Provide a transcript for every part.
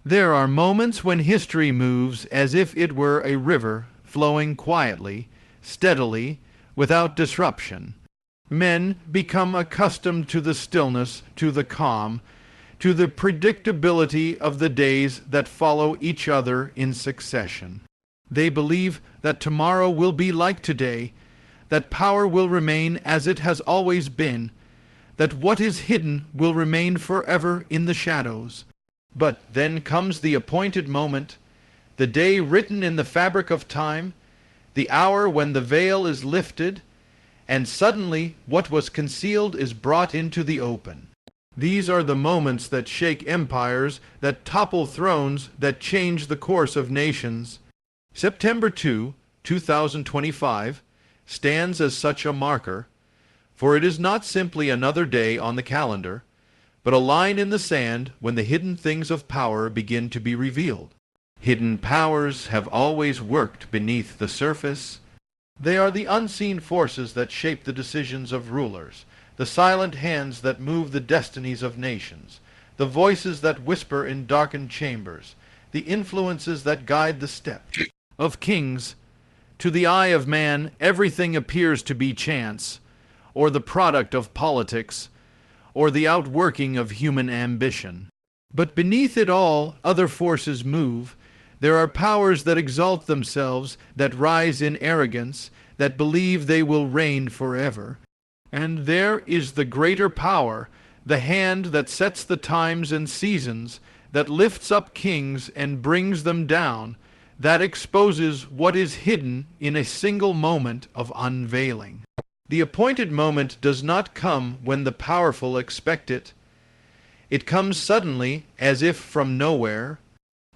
There are moments when history moves as if it were a river flowing quietly, steadily, without disruption. Men become accustomed to the stillness, to the calm, to the predictability of the days that follow each other in succession. They believe that tomorrow will be like today, that power will remain as it has always been, that what is hidden will remain forever in the shadows. But then comes the appointed moment, the day written in the fabric of time, the hour when the veil is lifted, and suddenly what was concealed is brought into the open. These are the moments that shake empires, that topple thrones, that change the course of nations. September 2, 2025, stands as such a marker, for it is not simply another day on the calendar, but a line in the sand when the hidden things of power begin to be revealed. Hidden powers have always worked beneath the surface. They are the unseen forces that shape the decisions of rulers, the silent hands that move the destinies of nations, the voices that whisper in darkened chambers, the influences that guide the steps of kings. To the eye of man, everything appears to be chance, or the product of politics, or the outworking of human ambition. But beneath it all, other forces move. There are powers that exalt themselves, that rise in arrogance, that believe they will reign forever. And there is the greater power, the hand that sets the times and seasons, that lifts up kings and brings them down, that exposes what is hidden in a single moment of unveiling. The appointed moment does not come when the powerful expect it. It comes suddenly, as if from nowhere.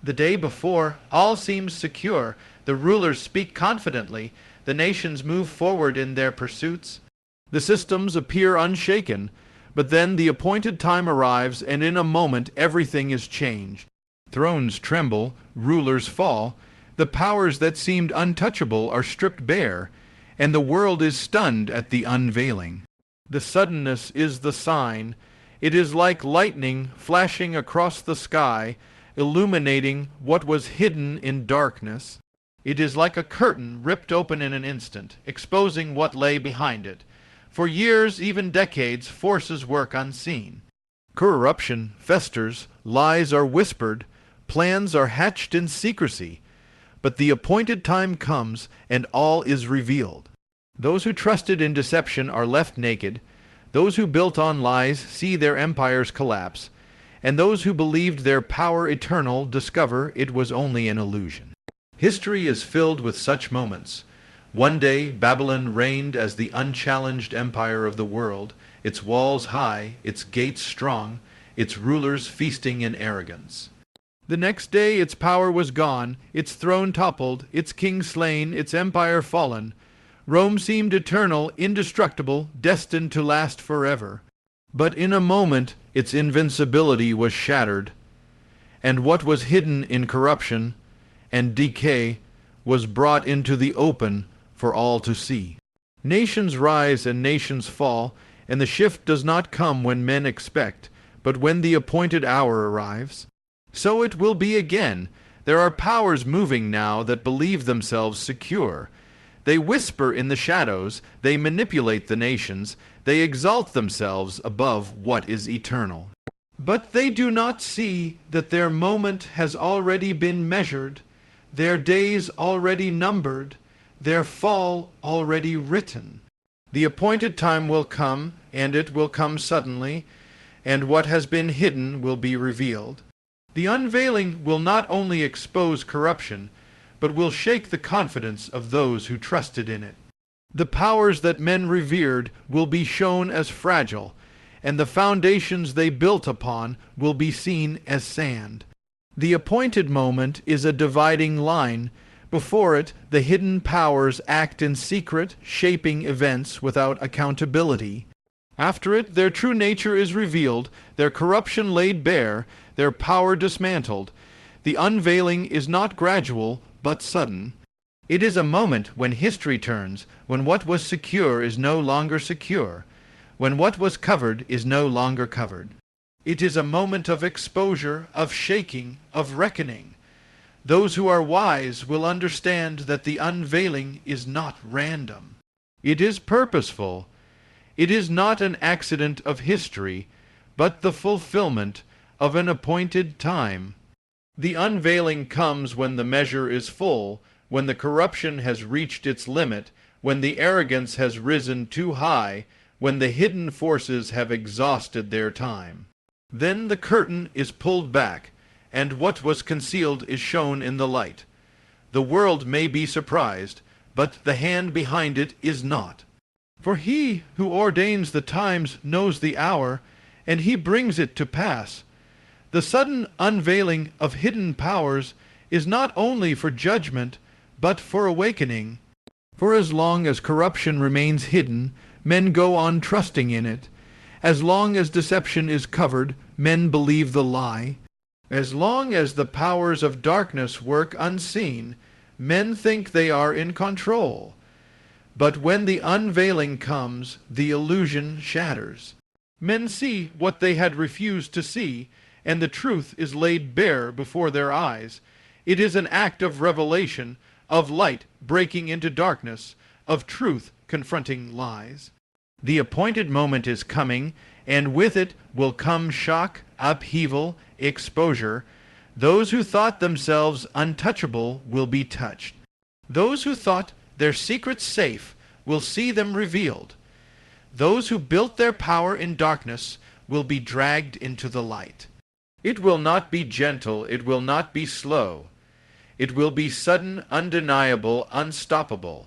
The day before, all seems secure. The rulers speak confidently. The nations move forward in their pursuits. The systems appear unshaken, but then the appointed time arrives, and in a moment everything is changed. Thrones tremble, rulers fall. The powers that seemed untouchable are stripped bare, and the world is stunned at the unveiling. The suddenness is the sign. It is like lightning flashing across the sky, illuminating what was hidden in darkness. It is like a curtain ripped open in an instant, exposing what lay behind it. For years, even decades, forces work unseen. Corruption festers, lies are whispered, plans are hatched in secrecy. But the appointed time comes, and all is revealed. Those who trusted in deception are left naked. Those who built on lies see their empires collapse. And those who believed their power eternal discover it was only an illusion. History is filled with such moments. One day Babylon reigned as the unchallenged empire of the world, its walls high, its gates strong, its rulers feasting in arrogance. The next day its power was gone, its throne toppled, its king slain, its empire fallen. Rome seemed eternal, indestructible, destined to last forever. But in a moment its invincibility was shattered, and what was hidden in corruption and decay was brought into the open for all to see. Nations rise and nations fall, and the shift does not come when men expect, but when the appointed hour arrives. So it will be again. There are powers moving now that believe themselves secure. They whisper in the shadows, they manipulate the nations, they exalt themselves above what is eternal. But they do not see that their moment has already been measured, their days already numbered, their fall already written. The appointed time will come, and it will come suddenly, and what has been hidden will be revealed. The unveiling will not only expose corruption, but will shake the confidence of those who trusted in it. The powers that men revered will be shown as fragile, and the foundations they built upon will be seen as sand. The appointed moment is a dividing line. Before it, the hidden powers act in secret, shaping events without accountability. After it, their true nature is revealed, their corruption laid bare, their power dismantled. The unveiling is not gradual, but sudden. It is a moment when history turns, when what was secure is no longer secure, when what was covered is no longer covered. It is a moment of exposure, of shaking, of reckoning. Those who are wise will understand that the unveiling is not random. It is purposeful. It is not an accident of history, but the fulfillment of an appointed time. The unveiling comes when the measure is full, when the corruption has reached its limit, when the arrogance has risen too high, when the hidden forces have exhausted their time. Then the curtain is pulled back, and what was concealed is shown in the light. The world may be surprised, but the hand behind it is not. For he who ordains the times knows the hour, and he brings it to pass. The sudden unveiling of hidden powers is not only for judgment, but for awakening. For as long as corruption remains hidden, men go on trusting in it. As long as deception is covered, men believe the lie. As long as the powers of darkness work unseen, men think they are in control. But when the unveiling comes, the illusion shatters. Men see what they had refused to see, and the truth is laid bare before their eyes. It is an act of revelation, of light breaking into darkness, of truth confronting lies. The appointed moment is coming, and with it will come shock, upheaval, exposure. Those who thought themselves untouchable will be touched. Those who thought their secrets safe will see them revealed. Those who built their power in darkness will be dragged into the light. It will not be gentle, it will not be slow. It will be sudden, undeniable, unstoppable.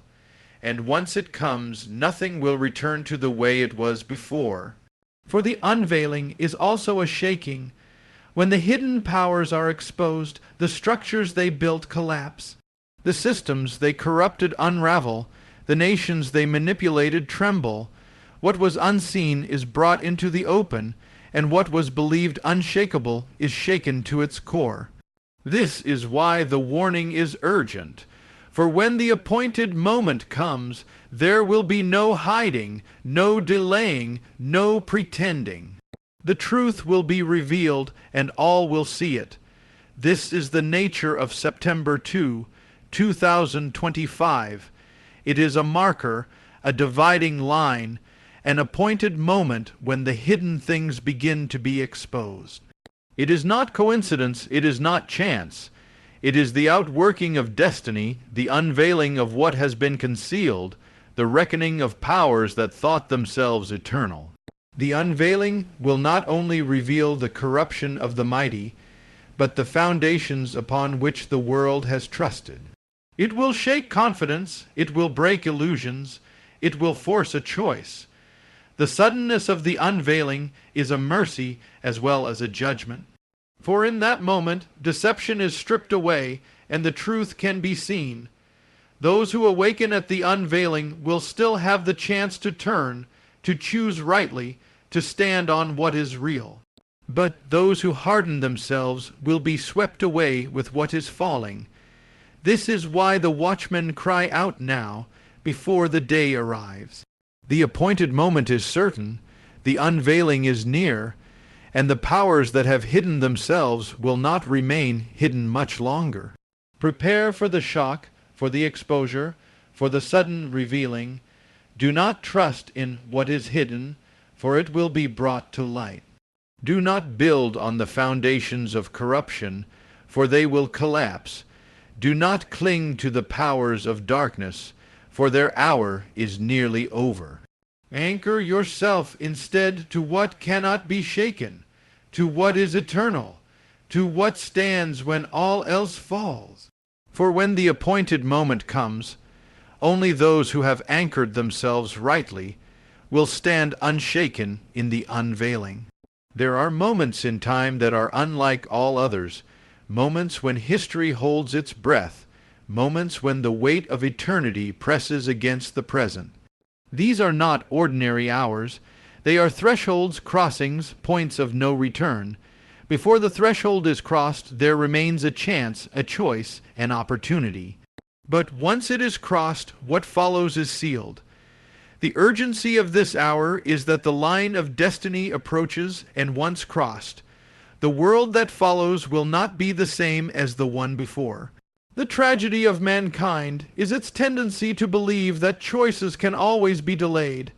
And once it comes, nothing will return to the way it was before. For the unveiling is also a shaking. When the hidden powers are exposed, the structures they built collapse. The systems they corrupted unravel. The nations they manipulated tremble. What was unseen is brought into the open, and what was believed unshakable is shaken to its core. This is why the warning is urgent. For when the appointed moment comes, there will be no hiding, no delaying, no pretending. The truth will be revealed, and all will see it. This is the nature of September 2, 2025. It is a marker, a dividing line, an appointed moment when the hidden things begin to be exposed. It is not coincidence, it is not chance. It is the outworking of destiny, the unveiling of what has been concealed, the reckoning of powers that thought themselves eternal. The unveiling will not only reveal the corruption of the mighty, but the foundations upon which the world has trusted. It will shake confidence, it will break illusions, it will force a choice. The suddenness of the unveiling is a mercy as well as a judgment. For in that moment, deception is stripped away, and the truth can be seen. Those who awaken at the unveiling will still have the chance to turn, to choose rightly, to stand on what is real. But those who harden themselves will be swept away with what is falling. This is why the watchmen cry out now, before the day arrives. The appointed moment is certain, the unveiling is near, and the powers that have hidden themselves will not remain hidden much longer. Prepare for the shock, for the exposure, for the sudden revealing. Do not trust in what is hidden, for it will be brought to light. Do not build on the foundations of corruption, for they will collapse. Do not cling to the powers of darkness, for their hour is nearly over. Anchor yourself instead to what cannot be shaken, to what is eternal, to what stands when all else falls. For when the appointed moment comes, only those who have anchored themselves rightly will stand unshaken in the unveiling. There are moments in time that are unlike all others, moments when history holds its breath, moments when the weight of eternity presses against the present. These are not ordinary hours. They are thresholds, crossings, points of no return. Before the threshold is crossed, there remains a chance, a choice, an opportunity. But once it is crossed, what follows is sealed. The urgency of this hour is that the line of destiny approaches, and once crossed, the world that follows will not be the same as the one before. The tragedy of mankind is its tendency to believe that choices can always be delayed.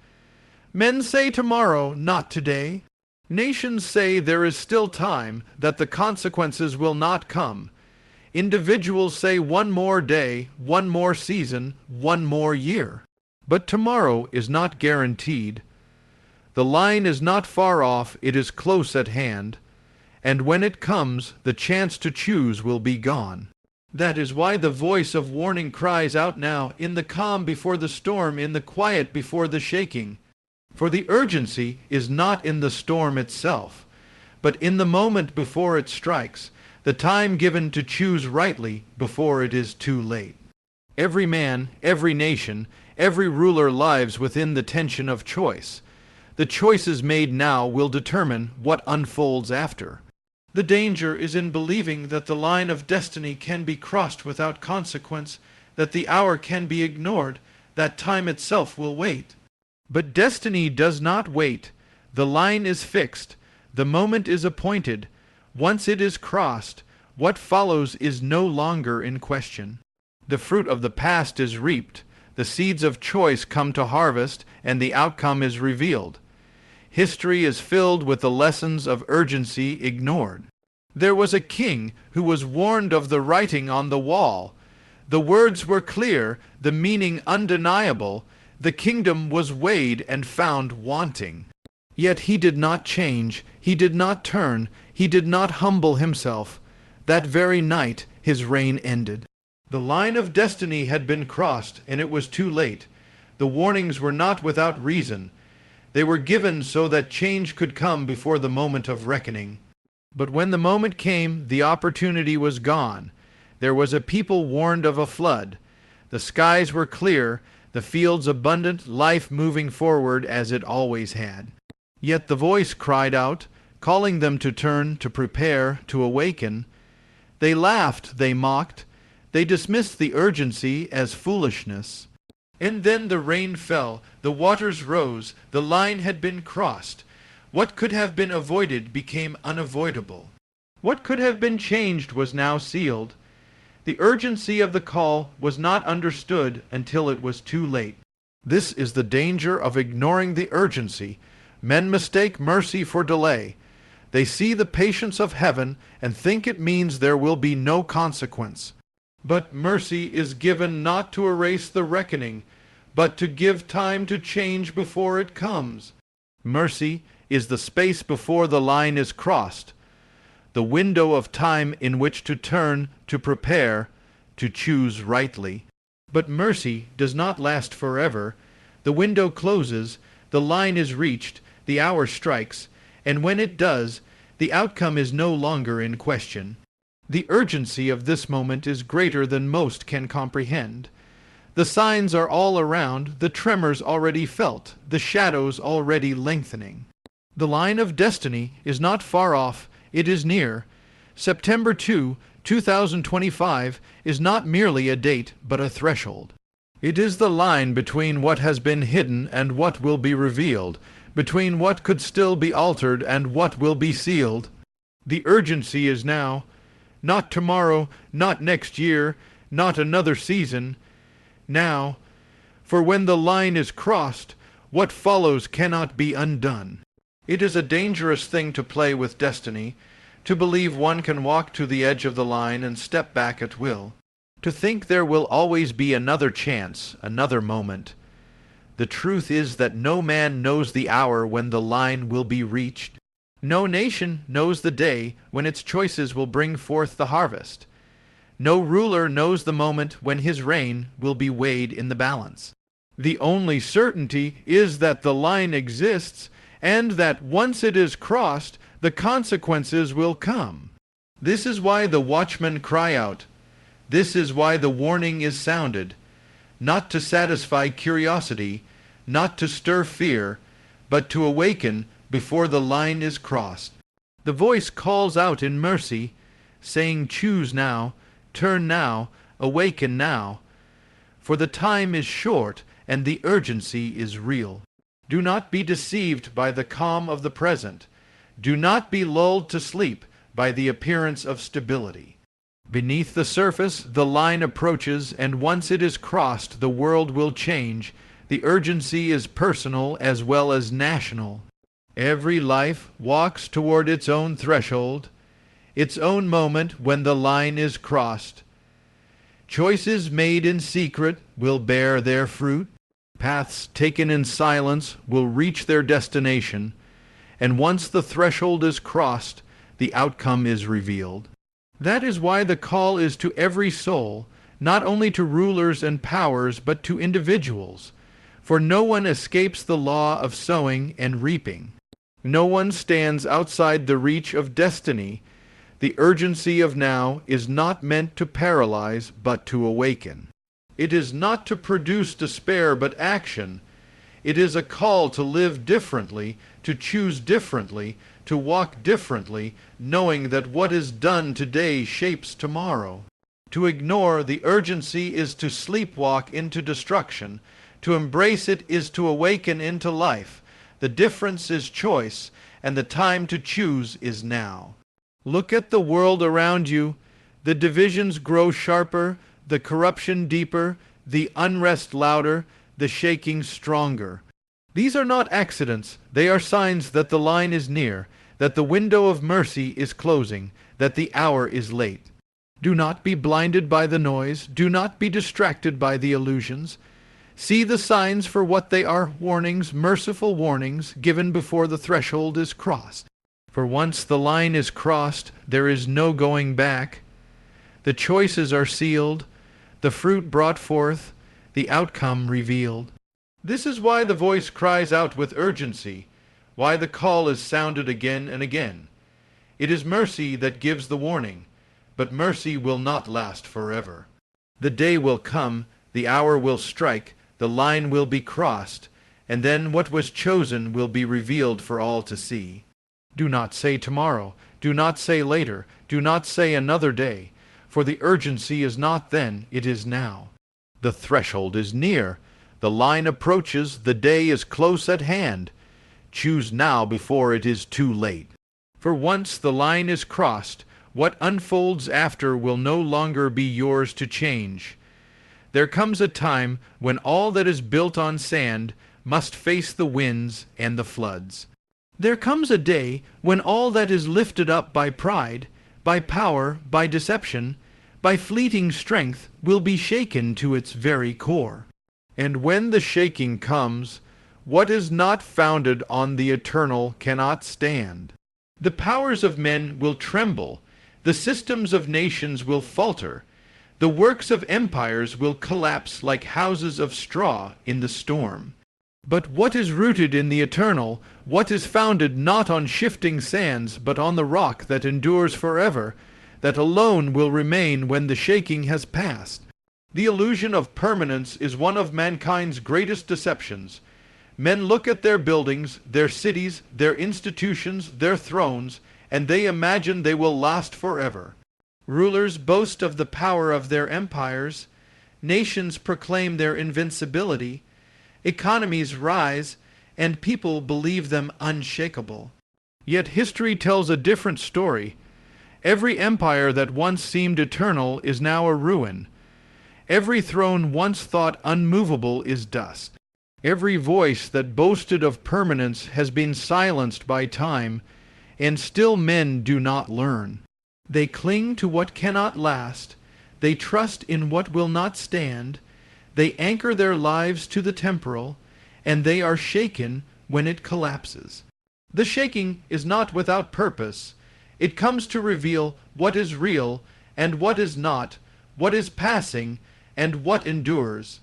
Men say tomorrow, not today. Nations say there is still time, that the consequences will not come. Individuals say one more day, one more season, one more year. But tomorrow is not guaranteed. The line is not far off, it is close at hand, and when it comes, the chance to choose will be gone. That is why the voice of warning cries out now, in the calm before the storm, in the quiet before the shaking. For the urgency is not in the storm itself, but in the moment before it strikes, the time given to choose rightly before it is too late. Every man, every nation, every ruler lives within the tension of choice. The choices made now will determine what unfolds after. The danger is in believing that the line of destiny can be crossed without consequence, that the hour can be ignored, that time itself will wait. But destiny does not wait. The line is fixed. The moment is appointed. Once it is crossed, what follows is no longer in question. The fruit of the past is reaped. The seeds of choice come to harvest, and the outcome is revealed. History is filled with the lessons of urgency ignored. There was a king who was warned of the writing on the wall. The words were clear, the meaning undeniable. The kingdom was weighed and found wanting. Yet he did not change, he did not turn, he did not humble himself. That very night his reign ended. The line of destiny had been crossed, and it was too late. The warnings were not without reason. They were given so that change could come before the moment of reckoning. But when the moment came, the opportunity was gone. There was a people warned of a flood. The skies were clear, the fields abundant, life moving forward as it always had. Yet the voice cried out, calling them to turn, to prepare, to awaken. They laughed, they mocked, they dismissed the urgency as foolishness. And then the rain fell, the waters rose, the line had been crossed. What could have been avoided became unavoidable. What could have been changed was now sealed. The urgency of the call was not understood until it was too late. This is the danger of ignoring the urgency. Men mistake mercy for delay. They see the patience of heaven and think it means there will be no consequence. But mercy is given not to erase the reckoning, but to give time to change before it comes. Mercy is the space before the line is crossed, the window of time in which to turn, to prepare, to choose rightly. But mercy does not last forever. The window closes, the line is reached, the hour strikes, and when it does, the outcome is no longer in question. The urgency of this moment is greater than most can comprehend. The signs are all around, the tremors already felt, the shadows already lengthening. The line of destiny is not far off, it is near. September 2, 2025 is not merely a date, but a threshold. It is the line between what has been hidden and what will be revealed, between what could still be altered and what will be sealed. The urgency is now, not tomorrow, not next year, not another season. Now, for when the line is crossed, what follows cannot be undone. It is a dangerous thing to play with destiny, to believe one can walk to the edge of the line and step back at will, to think there will always be another chance, another moment. The truth is that no man knows the hour when the line will be reached. No nation knows the day when its choices will bring forth the harvest. No ruler knows the moment when his reign will be weighed in the balance. The only certainty is that the line exists, and that once it is crossed, the consequences will come. This is why the watchmen cry out. This is why the warning is sounded, not to satisfy curiosity, not to stir fear, but to awaken before the line is crossed. The voice calls out in mercy, saying, choose now, turn now, awaken now, for the time is short, and the urgency is real. Do not be deceived by the calm of the present. Do not be lulled to sleep by the appearance of stability. Beneath the surface, the line approaches, and once it is crossed, the world will change. The urgency is personal as well as national. Every life walks toward its own threshold, its own moment when the line is crossed. Choices made in secret will bear their fruit. Paths taken in silence will reach their destination. And once the threshold is crossed, the outcome is revealed. That is why the call is to every soul, not only to rulers and powers, but to individuals. For no one escapes the law of sowing and reaping. No one stands outside the reach of destiny. The urgency of now is not meant to paralyze, but to awaken. It is not to produce despair, but action. It is a call to live differently, to choose differently, to walk differently, knowing that what is done today shapes tomorrow. To ignore the urgency is to sleepwalk into destruction. To embrace it is to awaken into life. The difference is choice, and the time to choose is now. Look at the world around you. The divisions grow sharper, the corruption deeper, the unrest louder, the shaking stronger. These are not accidents. They are signs that the line is near, that the window of mercy is closing, that the hour is late. Do not be blinded by the noise. Do not be distracted by the illusions. See the signs for what they are, warnings, merciful warnings, given before the threshold is crossed. For once the line is crossed, there is no going back. The choices are sealed, the fruit brought forth, the outcome revealed. This is why the voice cries out with urgency, why the call is sounded again and again. It is mercy that gives the warning, but mercy will not last forever. The day will come, the hour will strike, the line will be crossed, and then what was chosen will be revealed for all to see. Do not say tomorrow, do not say later, do not say another day, for the urgency is not then, it is now. The threshold is near, the line approaches, the day is close at hand. Choose now before it is too late. For once the line is crossed, what unfolds after will no longer be yours to change. There comes a time when all that is built on sand must face the winds and the floods. There comes a day when all that is lifted up by pride, by power, by deception, by fleeting strength will be shaken to its very core. And when the shaking comes, what is not founded on the eternal cannot stand. The powers of men will tremble, the systems of nations will falter, the works of empires will collapse like houses of straw in the storm. But what is rooted in the eternal, what is founded not on shifting sands, but on the rock that endures forever, that alone will remain when the shaking has passed. The illusion of permanence is one of mankind's greatest deceptions. Men look at their buildings, their cities, their institutions, their thrones, and they imagine they will last forever. Rulers boast of the power of their empires. Nations proclaim their invincibility. Economies rise, and people believe them unshakable. Yet history tells a different story. Every empire that once seemed eternal is now a ruin. Every throne once thought unmovable is dust. Every voice that boasted of permanence has been silenced by time, and still men do not learn. They cling to what cannot last. They trust in what will not stand. They anchor their lives to the temporal, and they are shaken when it collapses. The shaking is not without purpose. It comes to reveal what is real and what is not, what is passing and what endures.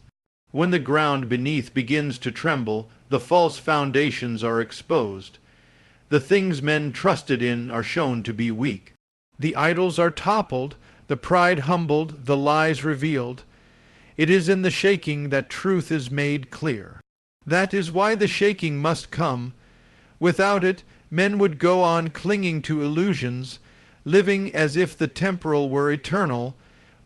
When the ground beneath begins to tremble, the false foundations are exposed. The things men trusted in are shown to be weak. The idols are toppled, the pride humbled, the lies revealed. It is in the shaking that truth is made clear. That is why the shaking must come. Without it, men would go on clinging to illusions, living as if the temporal were eternal,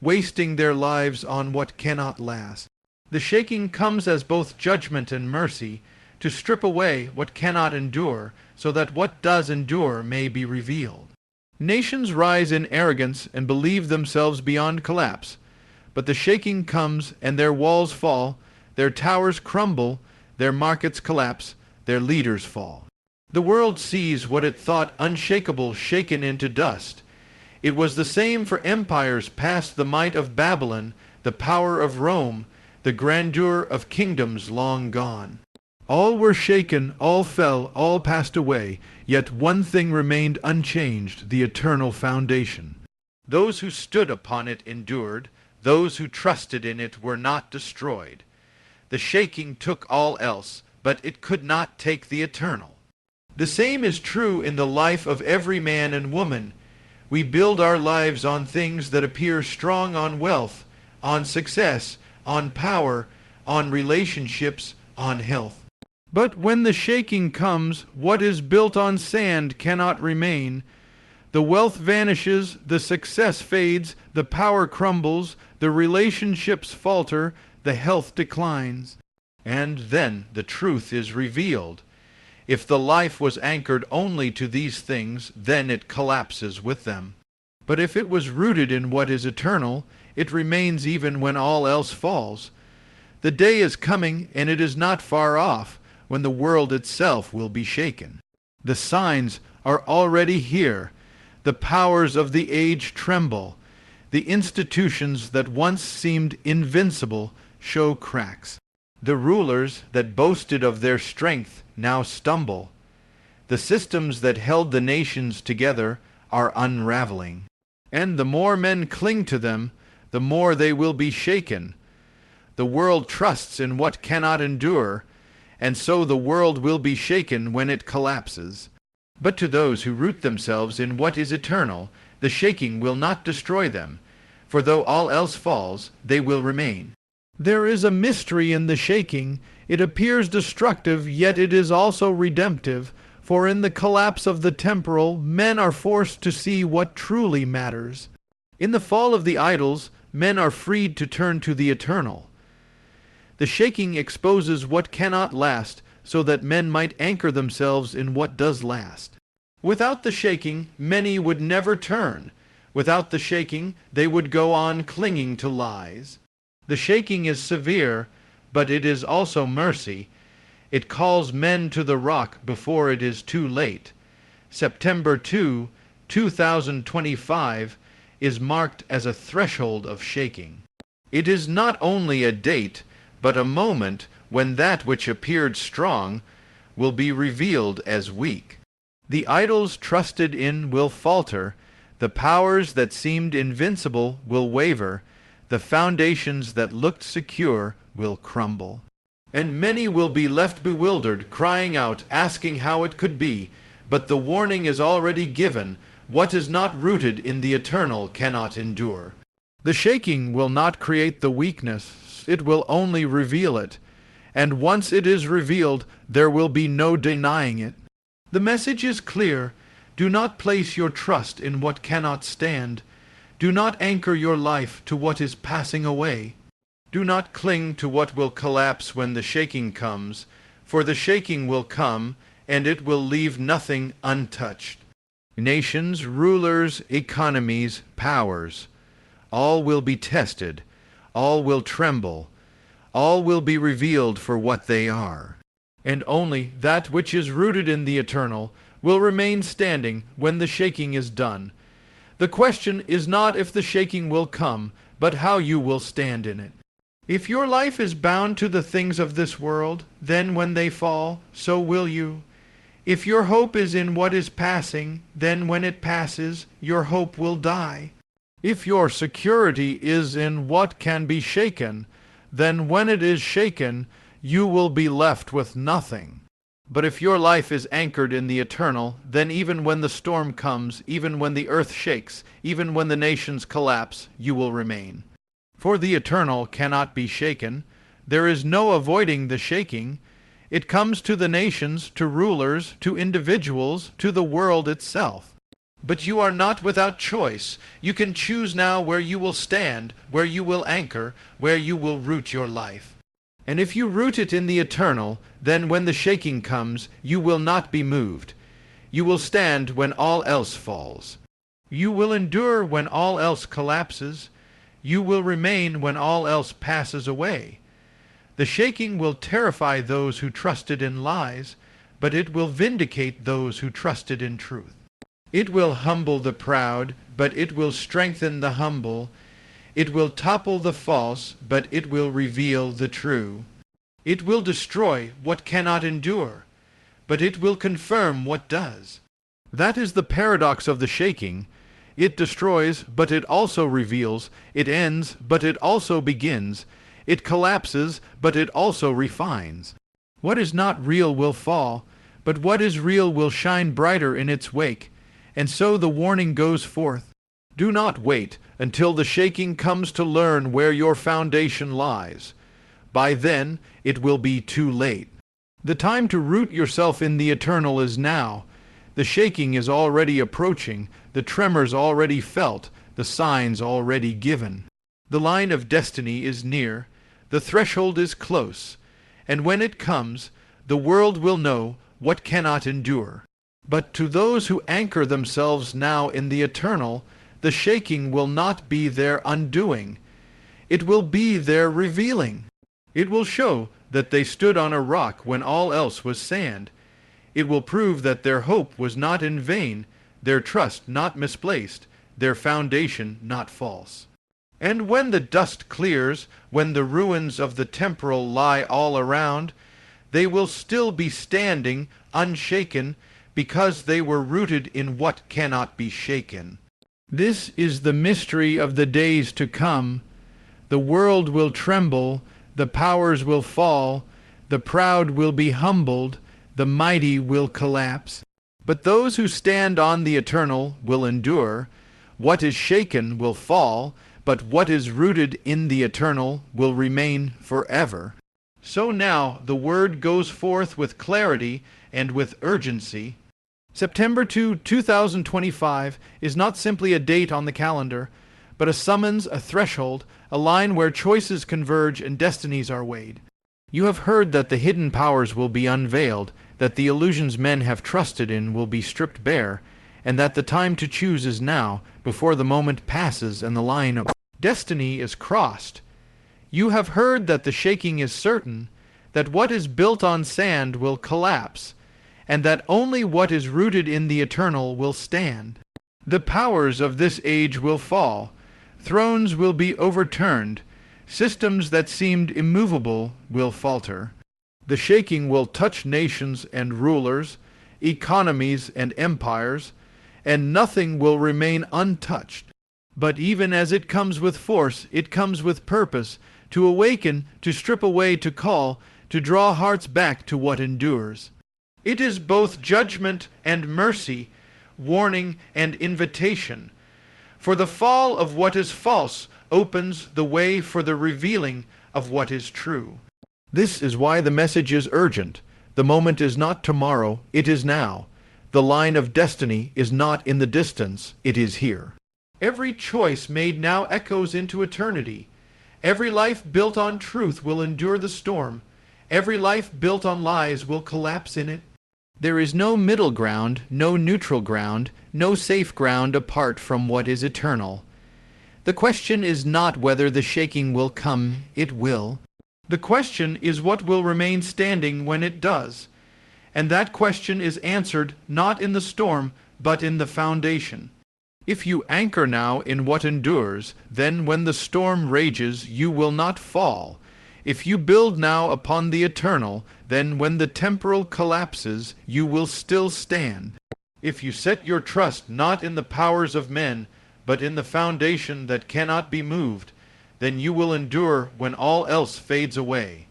wasting their lives on what cannot last. The shaking comes as both judgment and mercy, to strip away what cannot endure, so that what does endure may be revealed. Nations rise in arrogance and believe themselves beyond collapse, but the shaking comes and their walls fall, their towers crumble, their markets collapse, their leaders fall. The world sees what it thought unshakable shaken into dust. It was the same for empires past the might of Babylon, the power of Rome, the grandeur of kingdoms long gone. All were shaken, all fell, all passed away, yet one thing remained unchanged, the eternal foundation. Those who stood upon it endured, those who trusted in it were not destroyed. The shaking took all else, but it could not take the eternal. The same is true in the life of every man and woman. We build our lives on things that appear strong, on wealth, on success, on power, on relationships, on health. But when the shaking comes, what is built on sand cannot remain. The wealth vanishes, the success fades, the power crumbles, the relationships falter, the health declines. And then the truth is revealed. If the life was anchored only to these things, then it collapses with them. But if it was rooted in what is eternal, it remains even when all else falls. The day is coming, and it is not far off, when the world itself will be shaken. The signs are already here. The powers of the age tremble. The institutions that once seemed invincible show cracks. The rulers that boasted of their strength now stumble. The systems that held the nations together are unraveling. And the more men cling to them, the more they will be shaken. The world trusts in what cannot endure, and so the world will be shaken when it collapses. But to those who root themselves in what is eternal, the shaking will not destroy them, for though all else falls, they will remain. There is a mystery in the shaking. It appears destructive, yet it is also redemptive, for in the collapse of the temporal, men are forced to see what truly matters. In the fall of the idols, men are freed to turn to the eternal. The shaking exposes what cannot last, so that men might anchor themselves in what does last. Without the shaking, many would never turn. Without the shaking, they would go on clinging to lies. The shaking is severe, but it is also mercy. It calls men to the rock before it is too late. September 2, 2025 is marked as a threshold of shaking. It is not only a date, but a moment when that which appeared strong will be revealed as weak. The idols trusted in will falter, the powers that seemed invincible will waver, the foundations that looked secure will crumble. And many will be left bewildered, crying out, asking how it could be. But the warning is already given. What is not rooted in the eternal cannot endure. The shaking will not create the weakness, it will only reveal it. And once it is revealed, there will be no denying it. The message is clear. Do not place your trust in what cannot stand. Do not anchor your life to what is passing away. Do not cling to what will collapse when the shaking comes, for the shaking will come, and it will leave nothing untouched. Nations, rulers, economies, powers, all will be tested, all will tremble, all will be revealed for what they are. And only that which is rooted in the eternal will remain standing when the shaking is done. The question is not if the shaking will come, but how you will stand in it. If your life is bound to the things of this world, then when they fall, so will you. If your hope is in what is passing, then when it passes, your hope will die. If your security is in what can be shaken, then when it is shaken, you will be left with nothing. But if your life is anchored in the eternal, then even when the storm comes, even when the earth shakes, even when the nations collapse, you will remain. For the eternal cannot be shaken. There is no avoiding the shaking. It comes to the nations, to rulers, to individuals, to the world itself. But you are not without choice. You can choose now where you will stand, where you will anchor, where you will root your life. And if you root it in the eternal, then when the shaking comes, you will not be moved. You will stand when all else falls. You will endure when all else collapses. You will remain when all else passes away. The shaking will terrify those who trusted in lies, but it will vindicate those who trusted in truth. It will humble the proud, but it will strengthen the humble. It will topple the false, but it will reveal the true. It will destroy what cannot endure, but it will confirm what does. That is the paradox of the shaking. It destroys, but it also reveals. It ends, but it also begins. It collapses, but it also refines. What is not real will fall, but what is real will shine brighter in its wake. And so the warning goes forth. Do not wait until the shaking comes to learn where your foundation lies. By then, it will be too late. The time to root yourself in the eternal is now. The shaking is already approaching, the tremors already felt, the signs already given. The line of destiny is near, the threshold is close, and when it comes, the world will know what cannot endure. But to those who anchor themselves now in the eternal, the shaking will not be their undoing. It will be their revealing. It will show that they stood on a rock when all else was sand. It will prove that their hope was not in vain, their trust not misplaced, their foundation not false. And when the dust clears, when the ruins of the temporal lie all around, they will still be standing, unshaken, because they were rooted in what cannot be shaken. This is the mystery of the days to come. The world will tremble, the powers will fall, the proud will be humbled, the mighty will collapse. But those who stand on the eternal will endure. What is shaken will fall, but what is rooted in the eternal will remain forever. So now the word goes forth with clarity and with urgency. September 2, 2025 is not simply a date on the calendar, but a summons, a threshold, a line where choices converge and destinies are weighed. You have heard that the hidden powers will be unveiled, that the illusions men have trusted in will be stripped bare, and that the time to choose is now, before the moment passes and the line of destiny is crossed. You have heard that the shaking is certain, that what is built on sand will collapse, and that only what is rooted in the eternal will stand. The powers of this age will fall, thrones will be overturned, systems that seemed immovable will falter. The shaking will touch nations and rulers, economies and empires, and nothing will remain untouched. But even as it comes with force, it comes with purpose, to awaken, to strip away, to call, to draw hearts back to what endures. It is both judgment and mercy, warning and invitation. For the fall of what is false opens the way for the revealing of what is true. This is why the message is urgent. The moment is not tomorrow, it is now. The line of destiny is not in the distance, it is here. Every choice made now echoes into eternity. Every life built on truth will endure the storm. Every life built on lies will collapse in it. There is no middle ground, no neutral ground, no safe ground apart from what is eternal. The question is not whether the shaking will come, it will. The question is what will remain standing when it does. And that question is answered not in the storm, but in the foundation. If you anchor now in what endures, then when the storm rages, you will not fall. If you build now upon the eternal, then when the temporal collapses, you will still stand. If you set your trust not in the powers of men, but in the foundation that cannot be moved, then you will endure when all else fades away.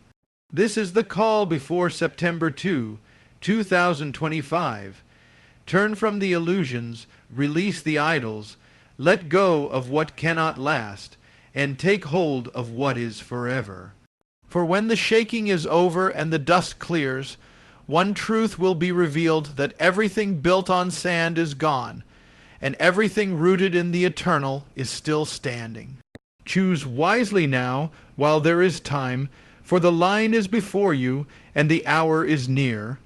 This is the call before September 2, 2025. Turn from the illusions, release the idols, let go of what cannot last, and take hold of what is forever. For when the shaking is over and the dust clears, one truth will be revealed, that everything built on sand is gone, and everything rooted in the eternal is still standing. Choose wisely now, while there is time, For the line is before you, and the hour is near,